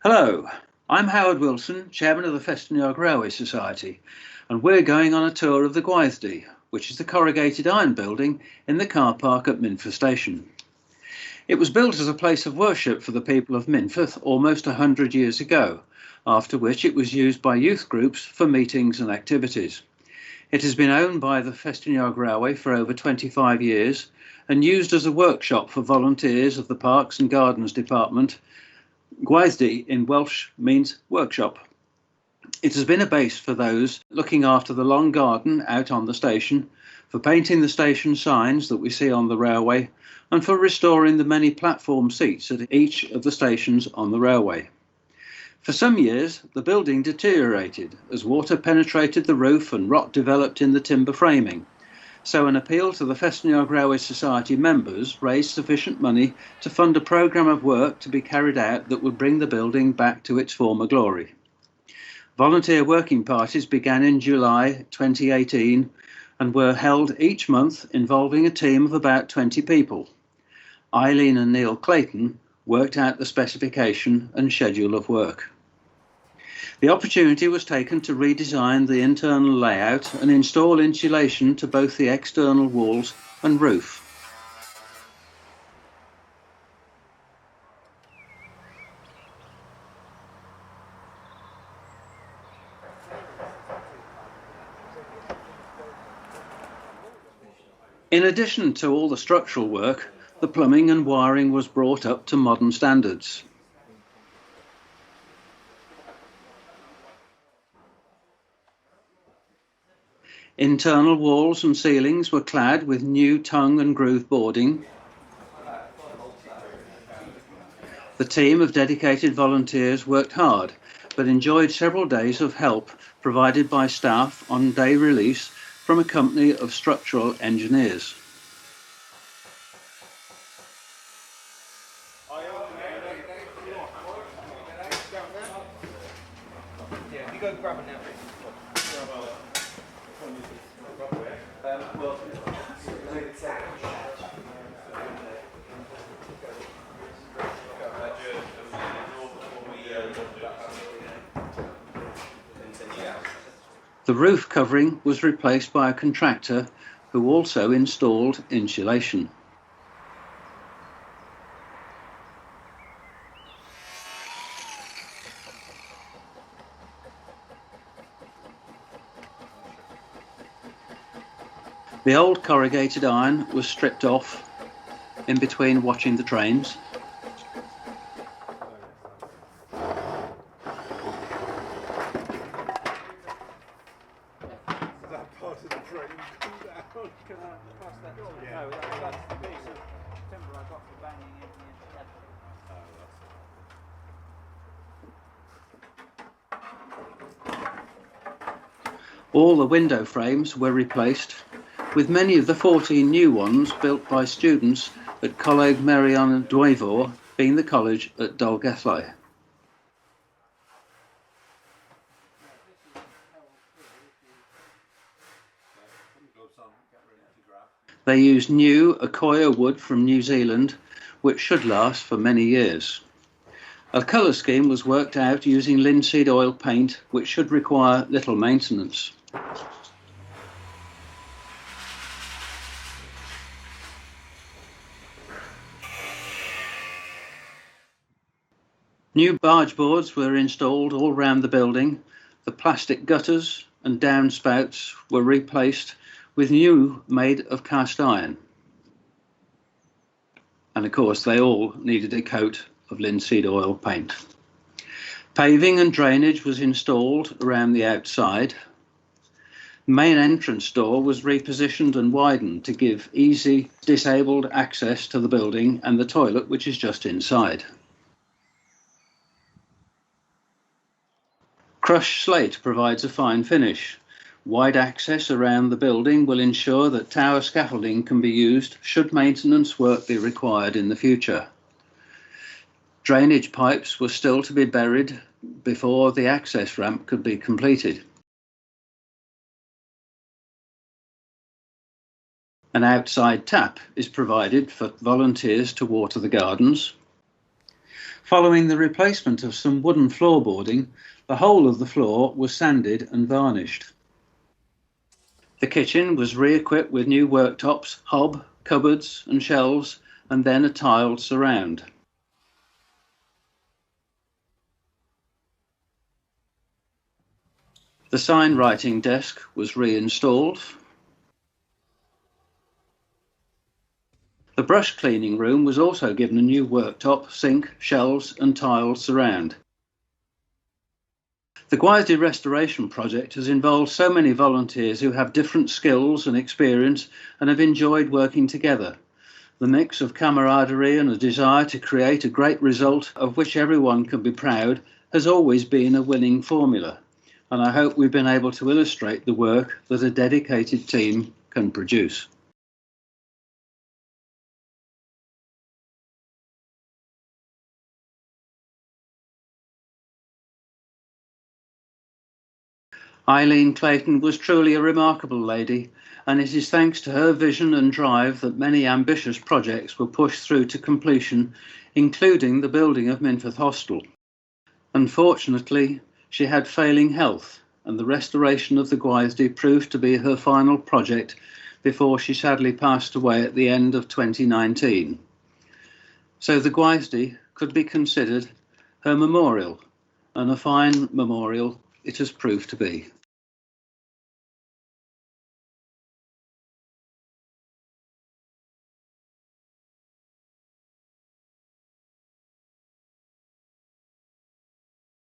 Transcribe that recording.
Hello, I'm Howard Wilson, Chairman of the Festiniog Railway Society, and we're going on a tour of the Gweithdy, which is the corrugated iron building in the car park at Minffordd station. It was built as a place of worship for the people of Minffordd almost 100 years ago, after which it was used by youth groups for meetings and activities. It has been owned by the Festiniog Railway for over 25 years and used as a workshop for volunteers of the Parks and Gardens Department. Gweithdy in Welsh means workshop. It has been a base for those looking after the long garden out on the station, for painting the station signs that we see on the railway, and for restoring the many platform seats at each of the stations on the railway. For some years, the building deteriorated as water penetrated the roof and rot developed in the timber framing. So an appeal to the Festiniog Railway Society members raised sufficient money to fund a programme of work to be carried out that would bring the building back to its former glory. Volunteer working parties began in July 2018 and were held each month, involving a team of about 20 people. Eileen and Neil Clayton worked out the specification and schedule of work. The opportunity was taken to redesign the internal layout and install insulation to both the external walls and roof. In addition to all the structural work, the plumbing and wiring was brought up to modern standards. Internal walls and ceilings were clad with new tongue and groove boarding. The team of dedicated volunteers worked hard, but enjoyed several days of help provided by staff on day release from a company of structural engineers. The roof covering was replaced by a contractor who also installed insulation. The old corrugated iron was stripped off in between watching the trains. All the window frames were replaced, with many of the 14 new ones built by students at Coleg Merion Dwyfor, being the college at Dolgellau. They used new Akoya wood from New Zealand, which should last for many years. A colour scheme was worked out using linseed oil paint, which should require little maintenance. New barge boards were installed all round the building. The plastic gutters and downspouts were replaced with new made of cast iron. And of course, they all needed a coat of linseed oil paint. Paving and drainage was installed around the outside. The main entrance door was repositioned and widened to give easy disabled access to the building and the toilet, which is just inside. Crushed slate provides a fine finish. Wide access around the building will ensure that tower scaffolding can be used should maintenance work be required in the future. Drainage pipes were still to be buried before the access ramp could be completed. An outside tap is provided for volunteers to water the gardens. Following the replacement of some wooden floorboarding, the whole of the floor was sanded and varnished. The kitchen was re-equipped with new worktops, hob, cupboards and shelves, and then a tiled surround. The sign writing desk was reinstalled. The brush cleaning room was also given a new worktop, sink, shelves and tiled surround. The Gweithdy restoration project has involved so many volunteers who have different skills and experience and have enjoyed working together. The mix of camaraderie and a desire to create a great result of which everyone can be proud has always been a winning formula, and I hope we've been able to illustrate the work that a dedicated team can produce. Eileen Clayton was truly a remarkable lady, and it is thanks to her vision and drive that many ambitious projects were pushed through to completion, including the building of Minffordd Hostel. Unfortunately, she had failing health, and the restoration of the Gweithdy proved to be her final project before she sadly passed away at the end of 2019. So the Gweithdy could be considered her memorial, and a fine memorial it has proved to be.